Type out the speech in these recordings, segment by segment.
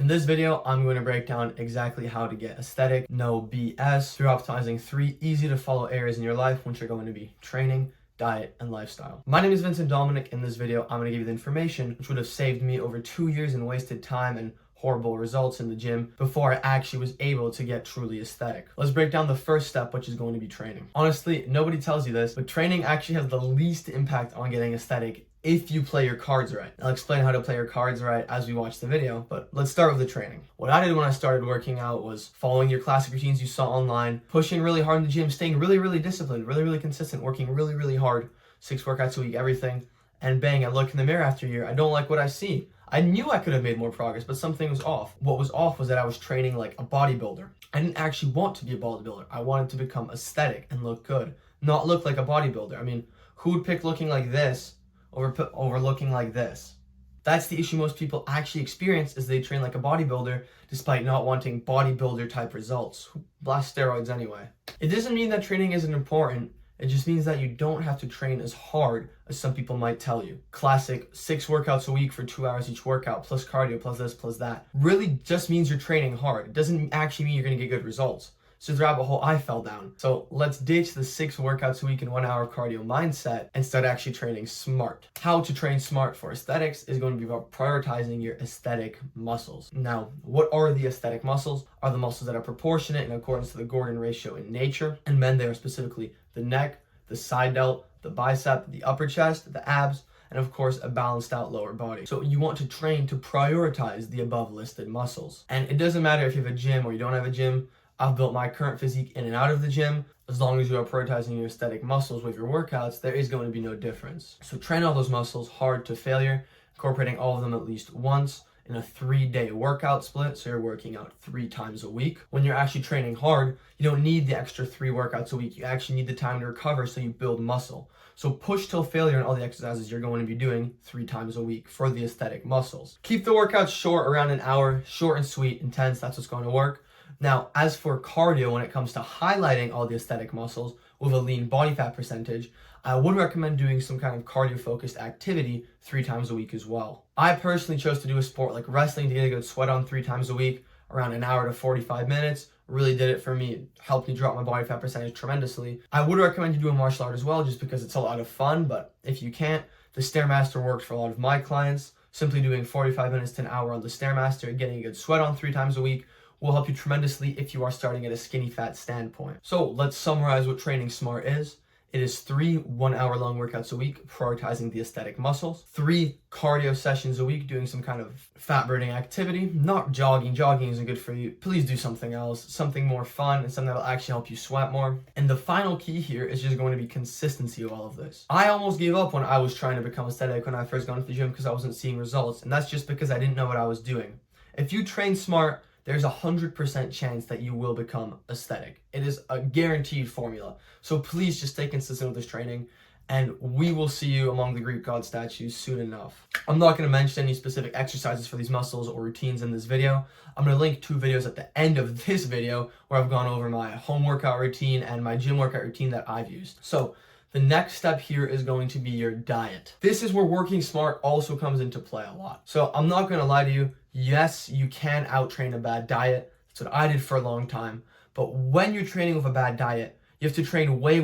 In this video, I'm going to break down exactly how to get aesthetic, no BS, through optimizing 3 easy to follow areas in your life, which are going to be training, diet, and lifestyle. My name is Vincent Dominic. In this video, I'm going to give you the information which would have saved me over 2 years in wasted time and horrible results in the gym before I actually was able to get truly aesthetic. Let's break down the first step, which is going to be training. Honestly, nobody tells you this, but training actually has the least impact on getting aesthetic if you play your cards right. I'll explain how to play your cards right as we watch the video, but let's start with the training. What I did when I started working out was following your classic routines you saw online, pushing really hard in the gym, staying really disciplined, really consistent, working really hard, 6 workouts a week, everything, and bang, I look in the mirror after a year, I don't like what I see. I knew I could have made more progress, but something was off. What was off was that I was training like a bodybuilder. I didn't actually want to be a bodybuilder. I wanted to become aesthetic and look good, not look like a bodybuilder. I mean, who would pick looking like this over looking like this? That's the issue most people actually experience, is they train like a bodybuilder despite not wanting bodybuilder type results. Who blasts steroids anyway? It doesn't mean that training isn't important. It just means that you don't have to train as hard as some people might tell you. Classic 6 workouts a week for 2 hours each workout, plus cardio, plus this, plus that. Really just means you're training hard. It doesn't actually mean you're gonna get good results. So the rabbit hole I fell down. So let's ditch the 6 workouts a week and 1 hour of cardio mindset and start actually training smart. How to train smart for aesthetics is going to be about prioritizing your aesthetic muscles. Now, what are the aesthetic muscles? Are the muscles that are proportionate in accordance to the Gordon ratio in nature. And men, they are specifically the neck, the side delt, the bicep, the upper chest, the abs, and of course a balanced out lower body. So you want to train to prioritize the above listed muscles. And it doesn't matter if you have a gym or you don't have a gym. I've built my current physique in and out of the gym. As long as you are prioritizing your aesthetic muscles with your workouts, there is going to be no difference. So train all those muscles hard to failure, incorporating all of them at least once in a 3-day workout split. So you're working out 3 times a week. When you're actually training hard, you don't need the extra 3 workouts a week. You actually need the time to recover so you build muscle. So push till failure in all the exercises you're going to be doing 3 times a week for the aesthetic muscles. Keep the workouts short, around an hour, short and sweet, intense. That's what's going to work. Now, as for cardio, when it comes to highlighting all the aesthetic muscles with a lean body fat percentage, I would recommend doing some kind of cardio-focused activity 3 times a week as well. I personally chose to do a sport like wrestling to get a good sweat on 3 times a week, around an hour to 45 minutes. Really did it for me. It helped me drop my body fat percentage tremendously. I would recommend you do a martial art as well, just because it's a lot of fun, but if you can't, the Stairmaster worked for a lot of my clients. Simply doing 45 minutes to an hour on the Stairmaster, getting a good sweat on 3 times a week, will help you tremendously if you are starting at a skinny fat standpoint. So let's summarize what training smart is. It is 3 1-hour-long workouts a week, prioritizing the aesthetic muscles. 3 cardio sessions a week, doing some kind of fat burning activity. Not jogging. Jogging isn't good for you. Please do something else, something more fun and something that'll actually help you sweat more. And the final key here is just going to be consistency of all of this. I almost gave up when I was trying to become aesthetic when I first got into the gym because I wasn't seeing results. And that's just because I didn't know what I was doing. If you train smart, there's a 100% chance that you will become aesthetic. It is a guaranteed formula. So please just stay consistent with this training, and we will see you among the Greek god statues soon enough. I'm not going to mention any specific exercises for these muscles or routines in this video. I'm going to link 2 videos at the end of this video where I've gone over my home workout routine and my gym workout routine that I've used. So the next step here is going to be your diet. This is where working smart also comes into play a lot. So I'm not going to lie to you. Yes, you can out-train a bad diet. That's what I did for a long time. But when you're training with a bad diet, you have to train way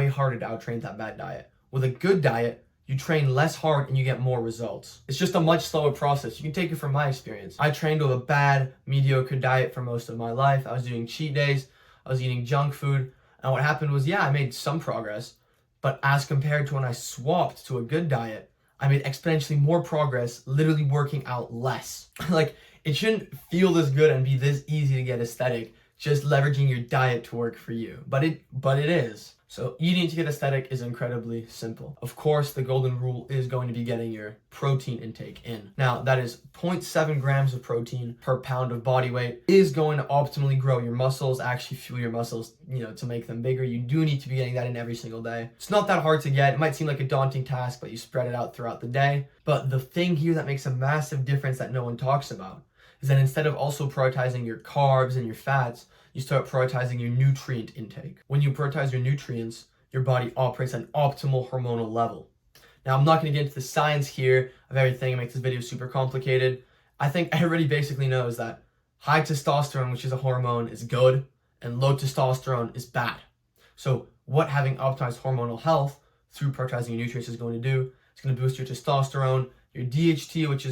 harder to out-train that bad diet. With a good diet, you train less hard and you get more results. It's just a much slower process. You can take it from my experience. I trained with a bad, mediocre diet for most of my life. I was doing cheat days. I was eating junk food. And what happened was, yeah, I made some progress. But as compared to when I swapped to a good diet, I made exponentially more progress, literally working out less. Like, it shouldn't feel this good and be this easy to get aesthetic, just leveraging your diet to work for you. But it is. So eating to get aesthetic is incredibly simple. Of course, the golden rule is going to be getting your protein intake in. Now, that is 0.7 grams of protein per pound of body weight is going to optimally grow your muscles, actually fuel your muscles, to make them bigger. You do need to be getting that in every single day. It's not that hard to get. It might seem like a daunting task, but you spread it out throughout the day. But the thing here that makes a massive difference that no one talks about is that instead of also prioritizing your carbs and your fats, you start prioritizing your nutrient intake. When you prioritize your nutrients, your body operates at an optimal hormonal level. Now, I'm not going to get into the science here of everything and make this video super complicated. I think everybody basically knows that high testosterone, which is a hormone, is good, and low testosterone is bad. So what having optimized hormonal health through prioritizing your nutrients is going to do, it's going to boost your testosterone, your DHT, which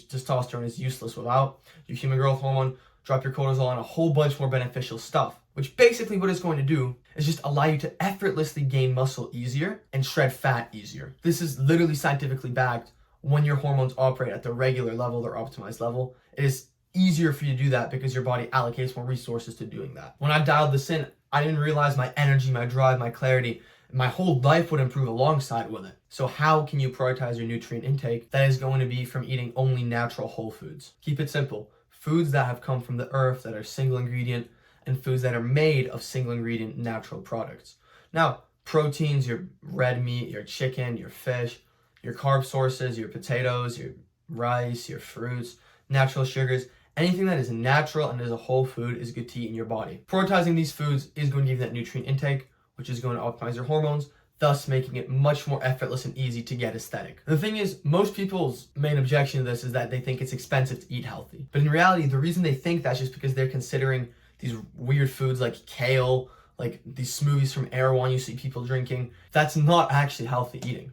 testosterone is useless without, your human growth hormone, drop your cortisol, and a whole bunch more beneficial stuff. Which basically what it's going to do is just allow you to effortlessly gain muscle easier and shred fat easier. This is literally scientifically backed. When your hormones operate at the regular level, their optimized level, it is easier for you to do that because your body allocates more resources to doing that. When I dialed this in, I didn't realize my energy, my drive, my clarity, my whole life would improve alongside with it. So how can you prioritize your nutrient intake? That is going to be from eating only natural whole foods. Keep it simple. Foods that have come from the earth, that are single ingredient, and foods that are made of single ingredient natural products. Now, proteins, your red meat, your chicken, your fish, your carb sources, your potatoes, your rice, your fruits, natural sugars, anything that is natural and is a whole food is good to eat in your body. Prioritizing these foods is going to give you that nutrient intake, which is going to optimize your hormones, thus making it much more effortless and easy to get aesthetic. The thing is, most people's main objection to this is that they think it's expensive to eat healthy. But in reality, the reason they think that's just because they're considering these weird foods like kale, like these smoothies from Erewhon you see people drinking. That's not actually healthy eating.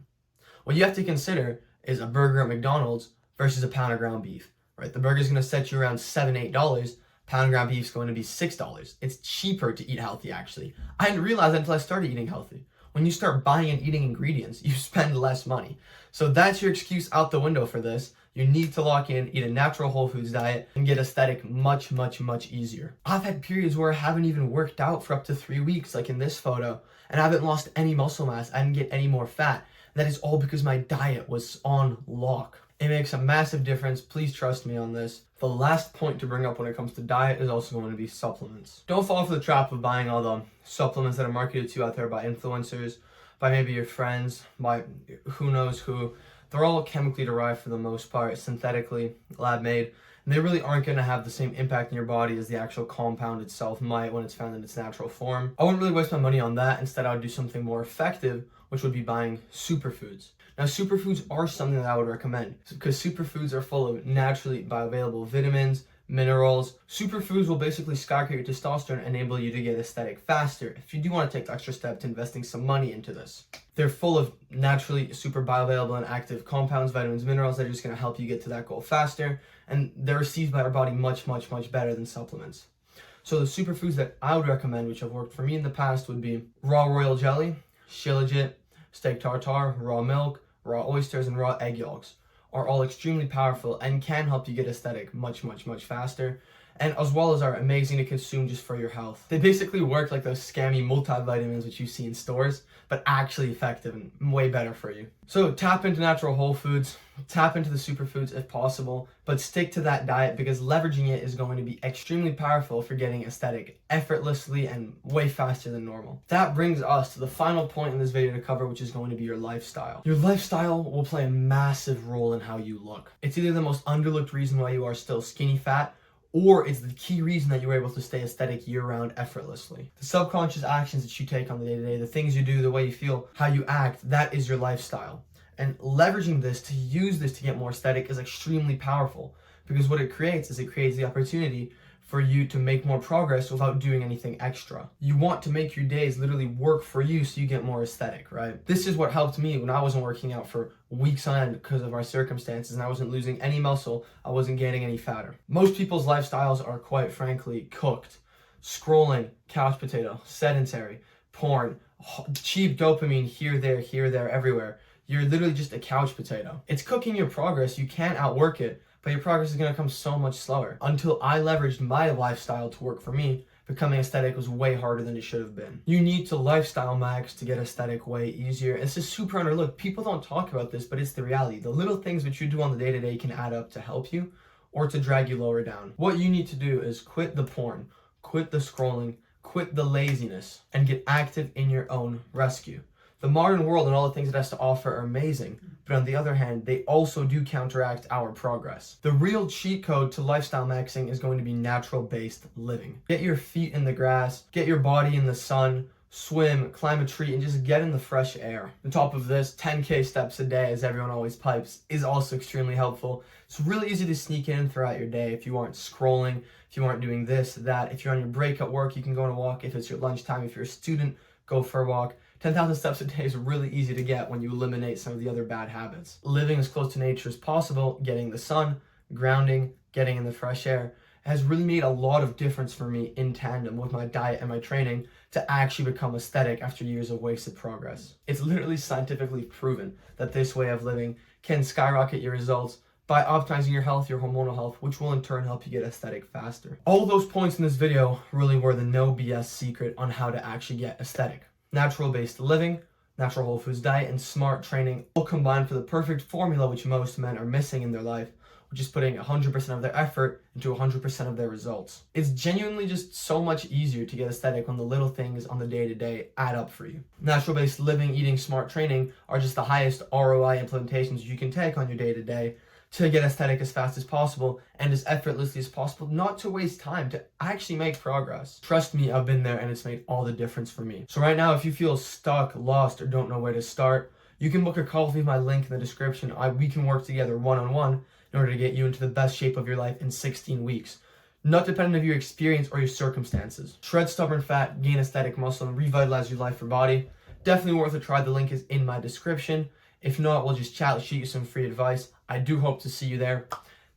What you have to consider is a burger at McDonald's versus a pound of ground beef, right? The burger is going to set you around $7, $8. Pound of ground beef is going to be $6. It's cheaper to eat healthy, actually. I didn't realize that until I started eating healthy. When you start buying and eating ingredients, you spend less money. So that's your excuse out the window for this. You need to lock in, eat a natural whole foods diet, and get aesthetic much, much, much easier. I've had periods where I haven't even worked out for up to 3 weeks, like in this photo, and I haven't lost any muscle mass. I didn't get any more fat. That is all because my diet was on lock. It makes a massive difference. Please trust me on this. The last point to bring up when it comes to diet is also going to be supplements. Don't fall for the trap of buying all the supplements that are marketed to you out there by influencers, by maybe your friends, by who knows who. They're all chemically derived for the most part, synthetically, lab made, and they really aren't going to have the same impact in your body as the actual compound itself might when it's found in its natural form. I wouldn't really waste my money on that. Instead, I would do something more effective, which would be buying superfoods. Now, superfoods are something that I would recommend because superfoods are full of naturally bioavailable vitamins, minerals. Superfoods will basically skyrocket your testosterone and enable you to get aesthetic faster if you do want to take the extra step to investing some money into this. They're full of naturally super bioavailable and active compounds, vitamins, minerals that are just going to help you get to that goal faster, and they're received by our body much, much, much better than supplements. So the superfoods that I would recommend, which have worked for me in the past, would be raw royal jelly, shilajit, steak tartare, raw milk, raw oysters, and raw egg yolks are all extremely powerful and can help you get aesthetic much, much, much faster, and as well as are amazing to consume just for your health. They basically work like those scammy multivitamins which you see in stores, but actually effective and way better for you. So tap into natural whole foods, tap into the superfoods if possible, but stick to that diet because leveraging it is going to be extremely powerful for getting aesthetic effortlessly and way faster than normal. That brings us to the final point in this video to cover, which is going to be your lifestyle. Your lifestyle will play a massive role in how you look. It's either the most underlooked reason why you are still skinny fat, or it's the key reason that you're able to stay aesthetic year-round effortlessly. The subconscious actions that you take on the day-to-day, the things you do, the way you feel, how you act, that is your lifestyle. And leveraging this to use this to get more aesthetic is extremely powerful because what it creates is it creates the opportunity for you to make more progress without doing anything extra. You want to make your days literally work for you so you get more aesthetic, right? This is what helped me when I wasn't working out for weeks on end because of our circumstances and I wasn't losing any muscle, I wasn't getting any fatter. Most people's lifestyles are quite frankly cooked. Scrolling, couch potato, sedentary, porn, cheap dopamine here, there, everywhere. You're literally just a couch potato. It's cooking your progress. You can't outwork it, but your progress is going to come so much slower. Until I leveraged my lifestyle to work for me, becoming aesthetic was way harder than it should have been. You need to lifestyle max to get aesthetic way easier. It's just super underlooked. People don't talk about this, but it's the reality. The little things that you do on the day-to-day can add up to help you or to drag you lower down. What you need to do is quit the porn, quit the scrolling, quit the laziness, and get active in your own rescue. The modern world and all the things it has to offer are amazing, but on the other hand, they also do counteract our progress. The real cheat code to lifestyle maxing is going to be natural-based living. Get your feet in the grass, get your body in the sun, swim, climb a tree, and just get in the fresh air. On top of this, 10K steps a day, as everyone always pipes, is also extremely helpful. It's really easy to sneak in throughout your day if you aren't scrolling, if you aren't doing this, that. If you're on your break at work, you can go on a walk. If it's your lunchtime, if you're a student, go for a walk. 10,000 steps a day is really easy to get when you eliminate some of the other bad habits. Living as close to nature as possible, getting the sun, grounding, getting in the fresh air, has really made a lot of difference for me in tandem with my diet and my training to actually become aesthetic after years of wasted progress. It's literally scientifically proven that this way of living can skyrocket your results by optimizing your health, your hormonal health, which will in turn help you get aesthetic faster. All those points in this video really were the no BS secret on how to actually get aesthetic. Natural-based living, natural whole foods diet, and smart training all combined for the perfect formula which most men are missing in their life, which is putting 100% of their effort into 100% of their results. It's genuinely just so much easier to get aesthetic when the little things on the day-to-day add up for you. Natural-based living, eating, smart training are just the highest ROI implementations you can take on your day-to-day to get aesthetic as fast as possible and as effortlessly as possible, not to waste time, to actually make progress. Trust me, I've been there and it's made all the difference for me. So right now, if you feel stuck, lost, or don't know where to start, you can book a call with me, my link in the description. We can work together one-on-one in order to get you into the best shape of your life in 16 weeks. Not dependent on your experience or your circumstances. Shred stubborn fat, gain aesthetic muscle, and revitalize your life or body. Definitely worth a try. The link is in my description. If not, we'll just chat, shoot you some free advice. I do hope to see you there.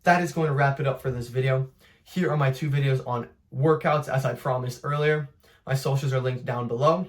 That is going to wrap it up for this video. Here are my 2 videos on workouts, as I promised earlier. My socials are linked down below.